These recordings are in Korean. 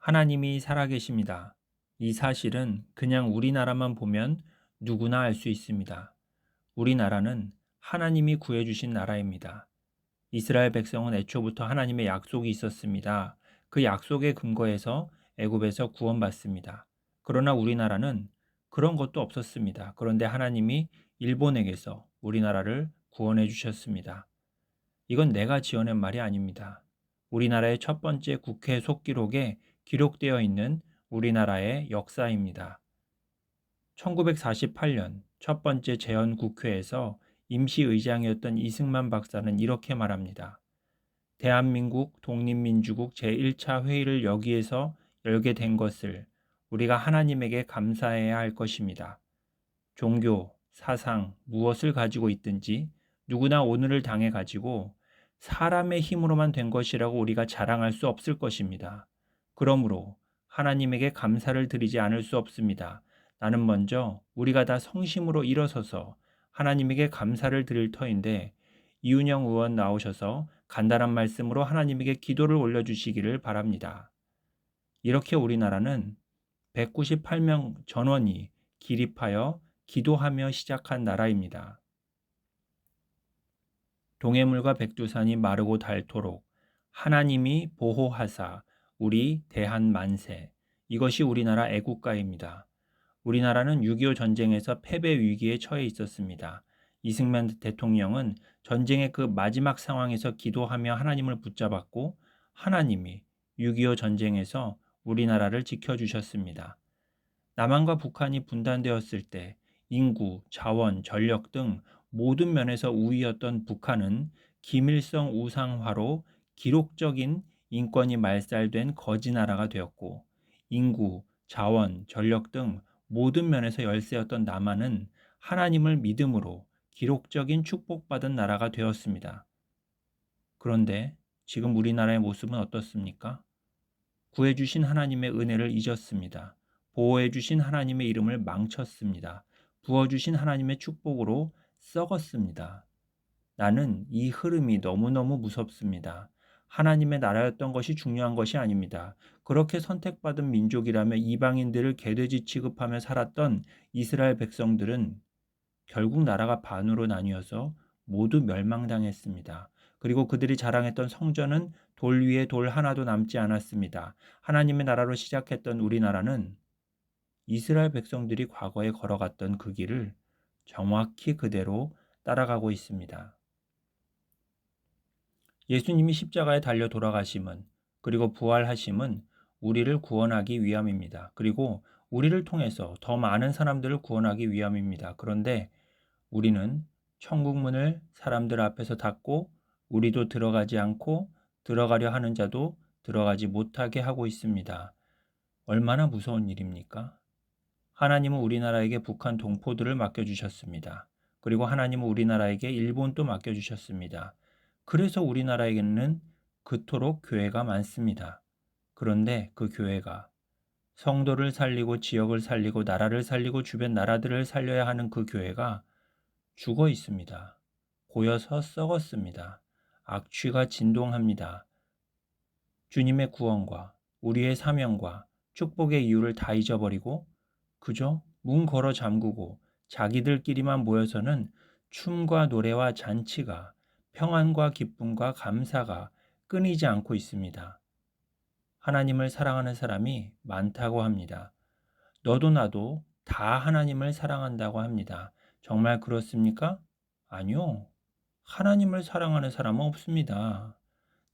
하나님이 살아계십니다. 이 사실은 그냥 우리나라만 보면 누구나 알 수 있습니다. 우리나라는 하나님이 구해주신 나라입니다. 이스라엘 백성은 애초부터 하나님의 약속이 있었습니다. 그 약속에 근거해서 애굽에서 구원받습니다. 그러나 우리나라는 그런 것도 없었습니다. 그런데 하나님이 일본에게서 우리나라를 구원해 주셨습니다. 이건 내가 지어낸 말이 아닙니다. 우리나라의 첫 번째 국회 속기록에 기록되어 있는 우리나라의 역사입니다. 1948년 첫 번째 재헌국회에서 임시의장이었던 이승만 박사는 이렇게 말합니다. 대한민국 독립민주국 제1차 회의를 여기에서 열게 된 것을 우리가 하나님에게 감사해야 할 것입니다. 종교, 사상, 무엇을 가지고 있든지 누구나 오늘을 당해 가지고 사람의 힘으로만 된 것이라고 우리가 자랑할 수 없을 것입니다. 그러므로 하나님에게 감사를 드리지 않을 수 없습니다. 나는 먼저 우리가 다 성심으로 일어서서 하나님에게 감사를 드릴 터인데 이윤영 의원 나오셔서 간단한 말씀으로 하나님에게 기도를 올려주시기를 바랍니다. 이렇게 우리나라는 198명 전원이 기립하여 기도하며 시작한 나라입니다. 동해물과 백두산이 마르고 닳도록 하나님이 보호하사 우리 대한 만세. 이것이 우리나라 애국가입니다. 우리나라는 6.25 전쟁에서 패배 위기에 처해 있었습니다. 이승만 대통령은 전쟁의 그 마지막 상황에서 기도하며 하나님을 붙잡았고 하나님이 6.25 전쟁에서 우리나라를 지켜주셨습니다. 남한과 북한이 분단되었을 때 인구, 자원, 전력 등 모든 면에서 우위였던 북한은 김일성 우상화로 기록적인 인권이 말살된 거지 나라가 되었고 인구, 자원, 전력 등 모든 면에서 열세였던 남한은 하나님을 믿음으로 기록적인 축복받은 나라가 되었습니다. 그런데 지금 우리나라의 모습은 어떻습니까? 구해주신 하나님의 은혜를 잊었습니다. 보호해주신 하나님의 이름을 망쳤습니다. 부어주신 하나님의 축복으로 썩었습니다. 나는 이 흐름이 너무너무 무섭습니다. 하나님의 나라였던 것이 중요한 것이 아닙니다. 그렇게 선택받은 민족이라며 이방인들을 개돼지 취급하며 살았던 이스라엘 백성들은 결국 나라가 반으로 나뉘어서 모두 멸망당했습니다. 그리고 그들이 자랑했던 성전은 돌 위에 돌 하나도 남지 않았습니다. 하나님의 나라로 시작했던 우리나라는 이스라엘 백성들이 과거에 걸어갔던 그 길을 정확히 그대로 따라가고 있습니다. 예수님이 십자가에 달려 돌아가심은 그리고 부활하심은 우리를 구원하기 위함입니다. 그리고 우리를 통해서 더 많은 사람들을 구원하기 위함입니다. 그런데 우리는 천국문을 사람들 앞에서 닫고 우리도 들어가지 않고 들어가려 하는 자도 들어가지 못하게 하고 있습니다. 얼마나 무서운 일입니까? 하나님은 우리나라에게 북한 동포들을 맡겨주셨습니다. 그리고 하나님은 우리나라에게 일본도 맡겨주셨습니다. 그래서 우리나라에게는 그토록 교회가 많습니다. 그런데 그 교회가 성도를 살리고 지역을 살리고 나라를 살리고 주변 나라들을 살려야 하는 그 교회가 죽어 있습니다. 고여서 썩었습니다. 악취가 진동합니다. 주님의 구원과 우리의 사명과 축복의 이유를 다 잊어버리고 그저 문 걸어 잠그고 자기들끼리만 모여서는 춤과 노래와 잔치가 평안과 기쁨과 감사가 끊이지 않고 있습니다. 하나님을 사랑하는 사람이 많다고 합니다. 너도 나도 다 하나님을 사랑한다고 합니다. 정말 그렇습니까? 아니요. 하나님을 사랑하는 사람은 없습니다.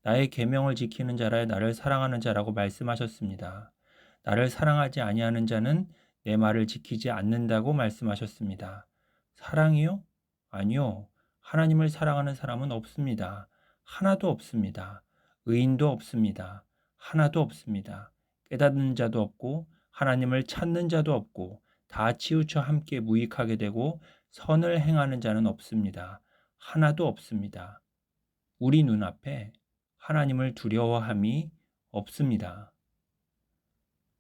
나의 계명을 지키는 자라 나를 사랑하는 자라고 말씀하셨습니다. 나를 사랑하지 아니하는 자는 내 말을 지키지 않는다고 말씀하셨습니다. 사랑이요? 아니요. 하나님을 사랑하는 사람은 없습니다. 하나도 없습니다. 의인도 없습니다. 하나도 없습니다. 깨닫는 자도 없고 하나님을 찾는 자도 없고 다 치우쳐 함께 무익하게 되고 선을 행하는 자는 없습니다. 하나도 없습니다. 우리 눈앞에 하나님을 두려워함이 없습니다.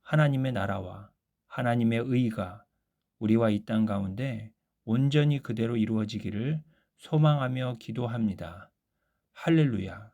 하나님의 나라와 하나님의 의가 우리와 이 땅 가운데 온전히 그대로 이루어지기를 소망하며 기도합니다. 할렐루야.